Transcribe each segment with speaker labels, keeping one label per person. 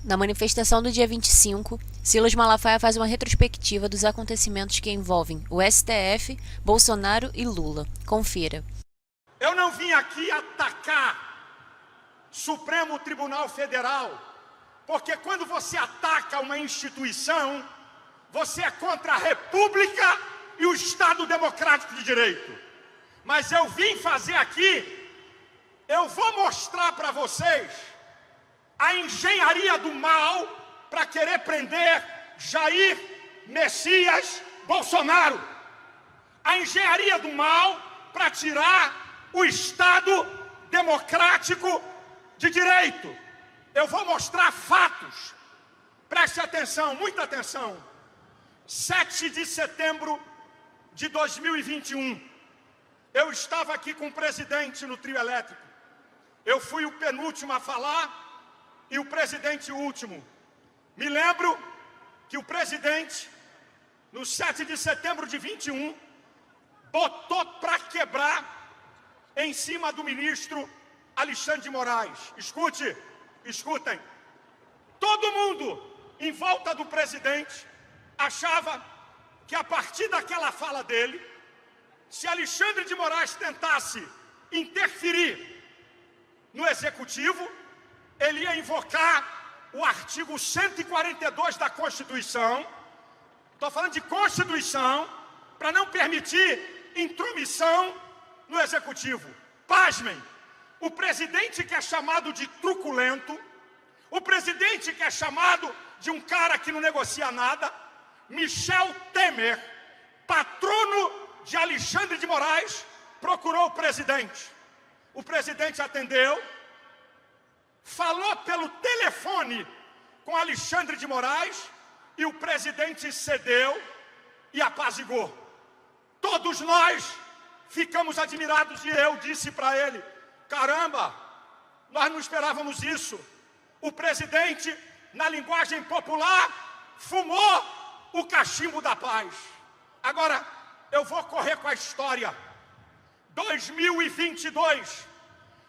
Speaker 1: Na manifestação do dia 25, Silas Malafaia faz uma retrospectiva dos acontecimentos que envolvem o STF, Bolsonaro e Lula. Confira.
Speaker 2: Eu não vim aqui atacar Supremo Tribunal Federal, porque quando você ataca uma instituição, você é contra a República e o Estado Democrático de Direito. Mas eu vim fazer aqui, eu vou mostrar para vocês a engenharia do mal para querer prender Jair Messias Bolsonaro. A engenharia do mal para tirar o Estado Democrático de Direito. Eu vou mostrar fatos. Preste atenção, muita atenção. 7 de setembro de 2021. Eu estava aqui com o presidente no trio elétrico. Eu fui o penúltimo a falar e o presidente o último. Me lembro que o presidente, no 7 de setembro de 21, botou para quebrar em cima do ministro Alexandre de Moraes. Escutem. Todo mundo em volta do presidente achava que a partir daquela fala dele, se Alexandre de Moraes tentasse interferir no executivo, ele ia invocar o artigo 142 da Constituição. Estou falando de Constituição, para não permitir intromissão no executivo. Pasmem, o presidente que é chamado de truculento, o presidente que é chamado de um cara que não negocia nada, Michel Temer, patrono de Alexandre de Moraes, procurou o presidente. O presidente atendeu, falou pelo telefone com Alexandre de Moraes e o presidente cedeu e apaziguou. Todos nós ficamos admirados e eu disse para ele: caramba, nós não esperávamos isso. O presidente, na linguagem popular, fumou o cachimbo da paz. Agora, eu vou correr com a história. 2022,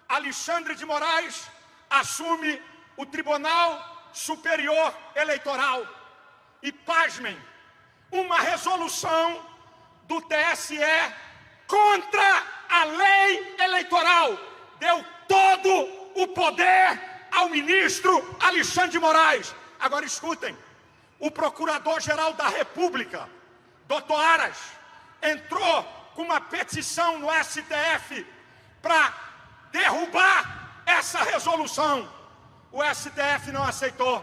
Speaker 2: Alexandre de Moraes assume o Tribunal Superior Eleitoral. E pasmem, uma resolução do TSE contra a lei eleitoral deu todo o poder ao ministro Alexandre de Moraes. Agora escutem, o Procurador-Geral da República, Dr. Aras, entrou com uma petição no STF para derrubar essa resolução. O STF não aceitou.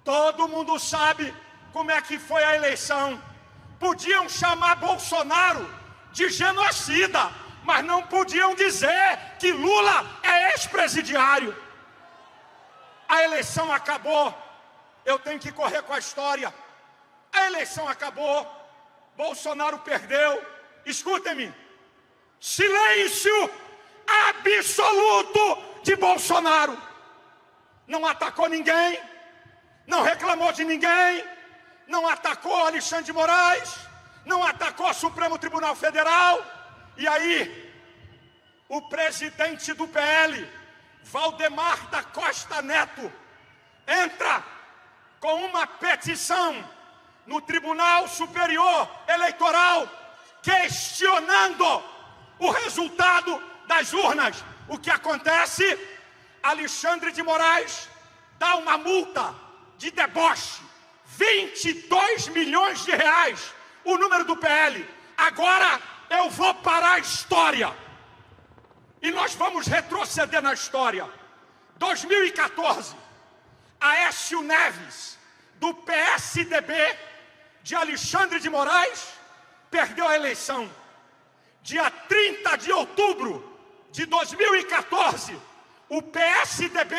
Speaker 2: Todo mundo sabe como é que foi a eleição. Podiam chamar Bolsonaro de genocida, mas não podiam dizer que Lula é ex-presidiário. A eleição acabou. Eu tenho que correr com a história. A eleição acabou. Bolsonaro perdeu. Escutem-me. Silêncio absoluto de Bolsonaro. Não atacou ninguém, não reclamou de ninguém, não atacou Alexandre de Moraes, não atacou o Supremo Tribunal Federal. E aí, o presidente do PL, Valdemar da Costa Neto, entra com uma petição no Tribunal Superior Eleitoral, questionando o resultado das urnas. O que acontece? Alexandre de Moraes dá uma multa de deboche, 22 milhões de reais, o número do PL. Agora eu vou parar a história e nós vamos retroceder na história. 2014, Aécio Neves, do PSDB de Alexandre de Moraes, perdeu a eleição. Dia 30 de outubro de 2014, o PSDB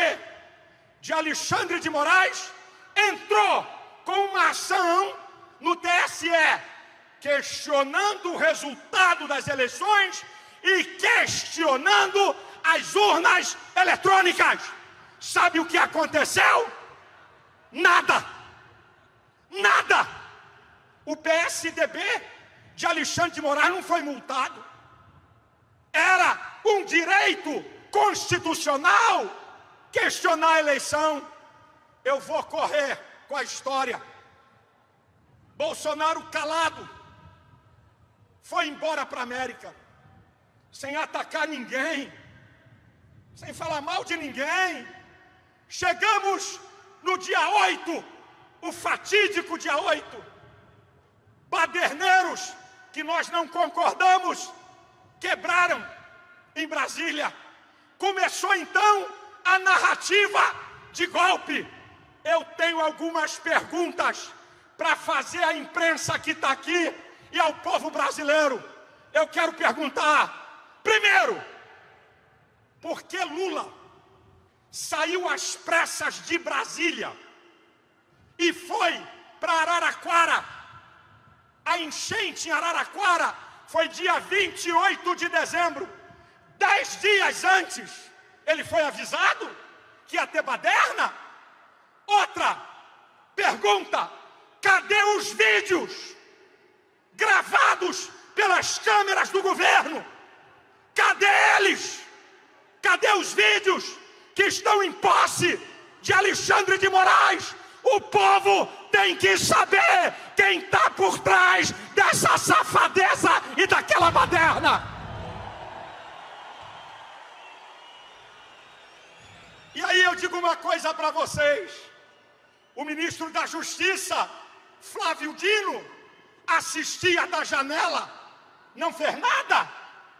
Speaker 2: de Alexandre de Moraes entrou com uma ação no TSE, questionando o resultado das eleições e questionando as urnas eletrônicas. Sabe o que aconteceu? Nada. O PSDB de Alexandre de Moraes não foi multado. Era um direito constitucional questionar a eleição. eu vou correr com a história. Bolsonaro calado, foi embora para a América, sem atacar ninguém, sem falar mal de ninguém. Chegamos no dia 8, o fatídico dia 8. Baderneiros, que nós não concordamos, quebraram em Brasília. Começou então a narrativa de golpe. Eu tenho algumas perguntas para fazer à imprensa que está aqui e ao povo brasileiro. Eu quero perguntar, primeiro, por que Lula saiu às pressas de Brasília e foi para Araraquara? A enchente em Araraquara foi dia 28 de dezembro. 10 dias antes, ele foi avisado que ia ter baderna? Outra pergunta, cadê os vídeos gravados pelas câmeras do governo? Cadê eles? Cadê os vídeos que estão em posse de Alexandre de Moraes? O povo tem que saber quem está por trás dessa safadeza e daquela baderna. E aí eu digo uma coisa para vocês. O ministro da Justiça, Flávio Dino, assistia da janela, não fez nada.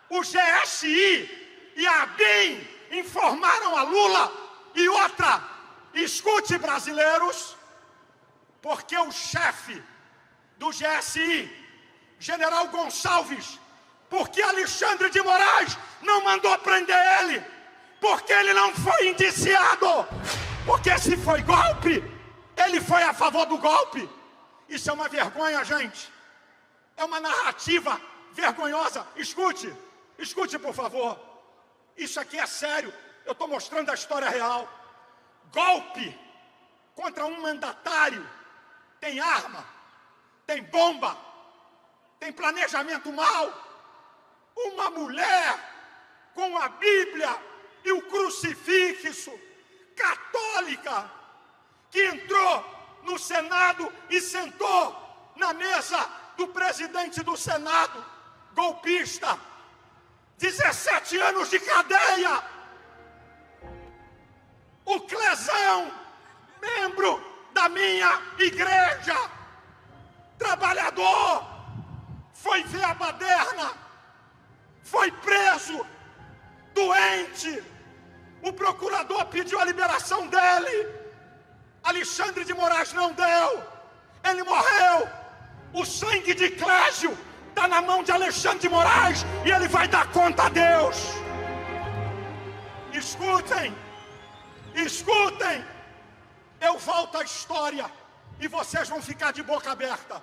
Speaker 2: O GSI e a ABIN informaram a Lula. E outra, escute, brasileiros, porque o chefe do GSI, General Gonçalves, porque Alexandre de Moraes não mandou prender ele, porque ele não foi indiciado, porque se foi golpe, ele foi a favor do golpe. Isso é uma vergonha, gente. É uma narrativa vergonhosa. Escute, escute, por favor. Isso aqui é sério. Eu estou mostrando a história real. Golpe contra um mandatário tem arma, tem bomba, tem planejamento mau. Uma mulher com a Bíblia e o crucifixo, católica, que entrou no Senado e sentou na mesa do presidente do Senado, golpista, 17 anos de cadeia. O Clezão, membro da minha igreja, trabalhador, foi ver a baderna, foi preso, doente. O procurador pediu a liberação dele. Alexandre de Moraes não deu. Ele morreu. O sangue de Clésio está na mão de Alexandre de Moraes e ele vai dar conta a Deus. Escutem, escutem. Eu volto à história e vocês vão ficar de boca aberta.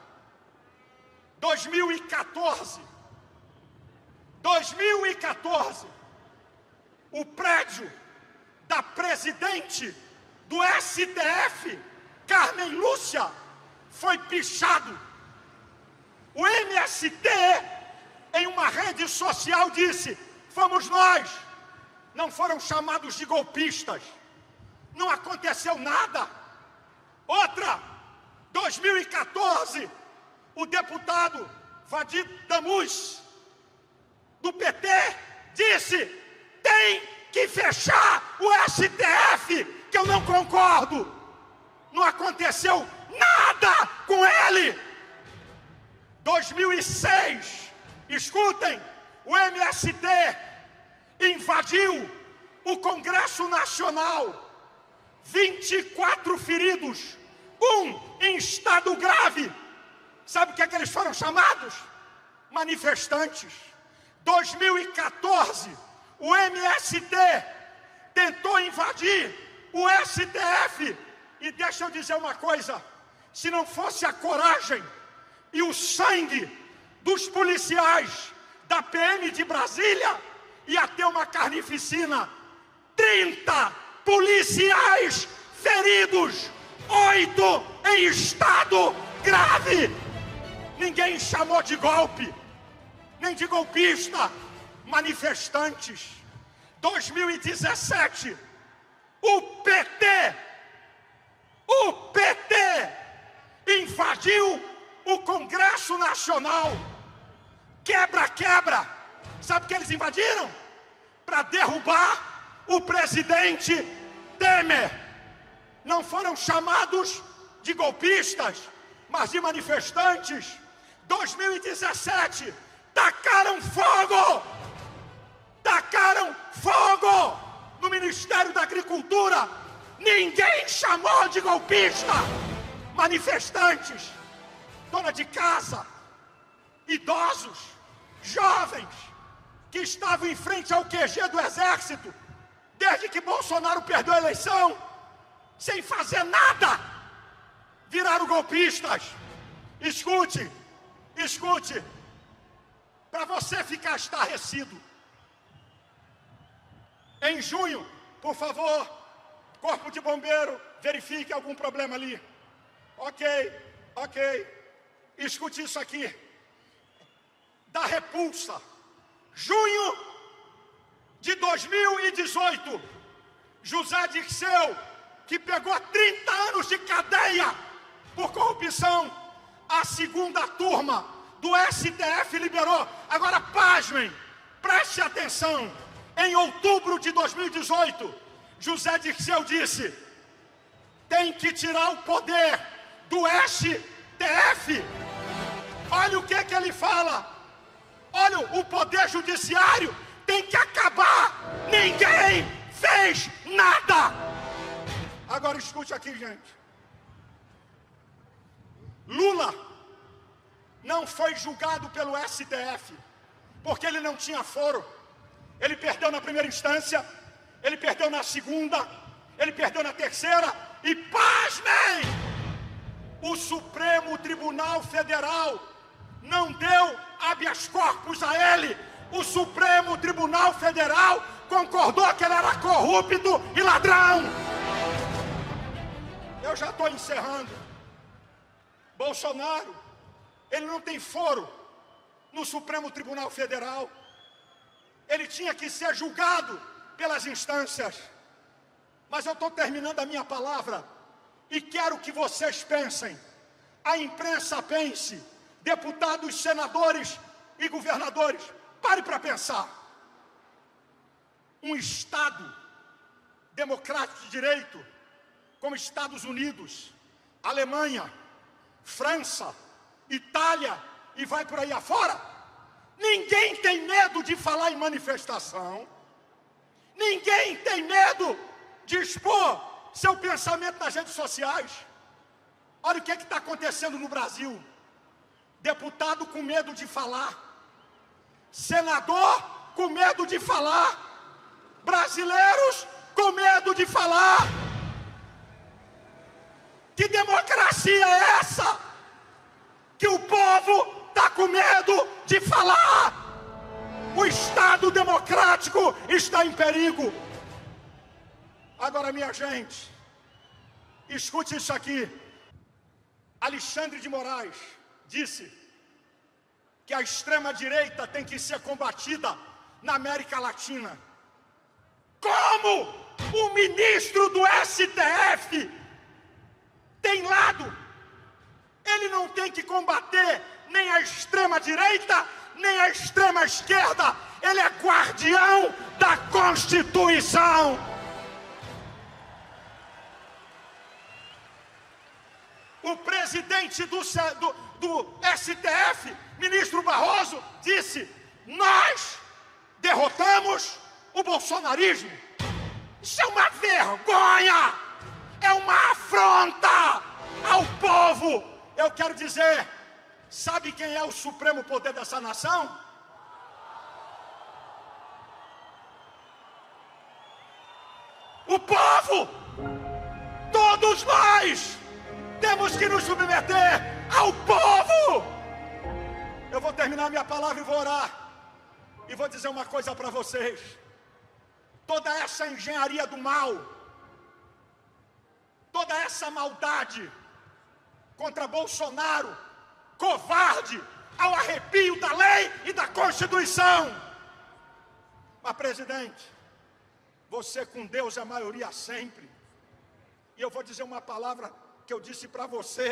Speaker 2: 2014, o prédio da presidente do STF, Carmen Lúcia, foi pichado. O MST, em uma rede social, disse: fomos nós, não foram chamados de golpistas, não aconteceu nada. Outra, 2014, o deputado Vadir Damus, do PT, disse: tem que fechar o STF, que eu não concordo. Não aconteceu nada com ele. 2006, escutem, o MST invadiu o Congresso Nacional, 24 feridos, um em estado grave. Sabe o que é que eles foram chamados? Manifestantes. 2014, o MST tentou invadir o STF. E deixa eu dizer uma coisa, se não fosse a coragem e o sangue dos policiais da PM de Brasília, ia ter uma carnificina. 30 policiais feridos, 8 em estado grave. Ninguém chamou de golpe, nem de golpista. Manifestantes. 2017, o PT, invadiu o Congresso Nacional. Quebra-quebra. Sabe o que eles invadiram? Para derrubar o presidente Temer. Não foram chamados de golpistas, mas de manifestantes. 2017, tacaram fogo no Ministério da Agricultura. Ninguém chamou de golpista. Manifestantes, dona de casa, idosos, jovens, que estavam em frente ao QG do Exército, desde que Bolsonaro perdeu a eleição, sem fazer nada, viraram golpistas. Escute, para você ficar estarrecido. Em junho, por favor, Corpo de Bombeiro, verifique algum problema ali. Ok. Escute isso aqui. Da Repulsa, junho de 2018, José Dirceu, que pegou 30 anos de cadeia por corrupção, a segunda turma do STF liberou. Agora, pasmem, preste atenção. Em outubro de 2018, José Dirceu disse: tem que tirar o poder do STF. Olha o que ele fala. Olha, o poder judiciário tem que acabar. Ninguém fez nada. Agora escute aqui, gente. Lula não foi julgado pelo STF porque ele não tinha foro. Ele perdeu na primeira instância, ele perdeu na segunda, ele perdeu na terceira e, pasmem, o Supremo Tribunal Federal não deu habeas corpus a ele. O Supremo Tribunal Federal concordou que ele era corrupto e ladrão. Eu já estou encerrando. Bolsonaro, ele não tem foro no Supremo Tribunal Federal. Ele tinha que ser julgado pelas instâncias. Mas eu estou terminando a minha palavra e quero que vocês pensem, a imprensa pense, deputados, senadores e governadores, pare para pensar. Um Estado democrático de direito, como Estados Unidos, Alemanha, França, Itália e vai por aí afora, ninguém tem medo de falar em manifestação, ninguém tem medo de expor seu pensamento nas redes sociais. Olha o que está acontecendo no Brasil. Deputado com medo de falar, senador com medo de falar, brasileiros com medo de falar. Que democracia é essa? Que o povo está com medo de falar. O Estado democrático está em perigo. Agora, minha gente, escute isso aqui. Alexandre de Moraes disse que a extrema-direita tem que ser combatida na América Latina. Como o ministro do STF tem lado? Ele não tem que combater nem a extrema-direita, nem a extrema-esquerda. Ele é guardião da Constituição. O presidente do STF, ministro Barroso, disse: nós derrotamos o bolsonarismo. Isso é uma vergonha, é uma afronta ao povo. Eu quero dizer, sabe quem é o supremo poder dessa nação? O povo! Todos nós temos que nos submeter ao povo! Eu vou terminar minha palavra e vou orar. E vou dizer uma coisa para vocês. Toda essa engenharia do mal, toda essa maldade contra Bolsonaro, covarde, ao arrepio da lei e da Constituição. Mas, presidente, você com Deus é maioria sempre. E eu vou dizer uma palavra que eu disse para você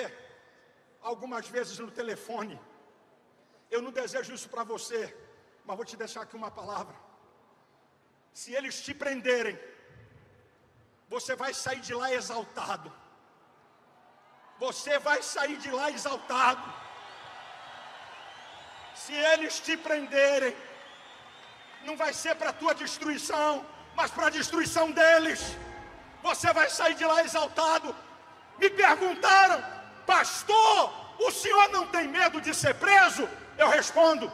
Speaker 2: algumas vezes no telefone. Eu não desejo isso para você, mas vou te deixar aqui uma palavra. Se eles te prenderem, você vai sair de lá exaltado. Você vai sair de lá exaltado. Se eles te prenderem, não vai ser para a tua destruição, mas para a destruição deles. Você vai sair de lá exaltado. Me perguntaram: pastor, o senhor não tem medo de ser preso? Eu respondo: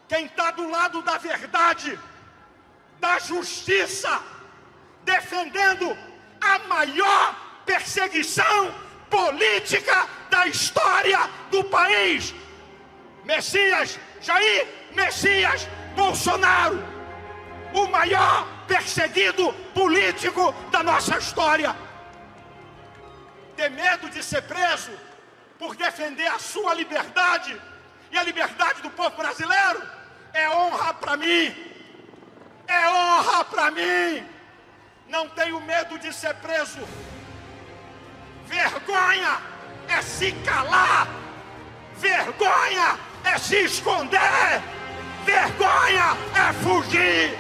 Speaker 2: quem está do lado da verdade, da justiça, defendendo a maior perseguição política da história do país, Messias Jair Messias Bolsonaro, o maior perseguido político da nossa história. Ter medo de ser preso por defender a sua liberdade e a liberdade do povo brasileiro é honra para mim. É honra para mim. Não tenho medo de ser preso. Vergonha é se calar. Vergonha é se esconder. Vergonha é fugir.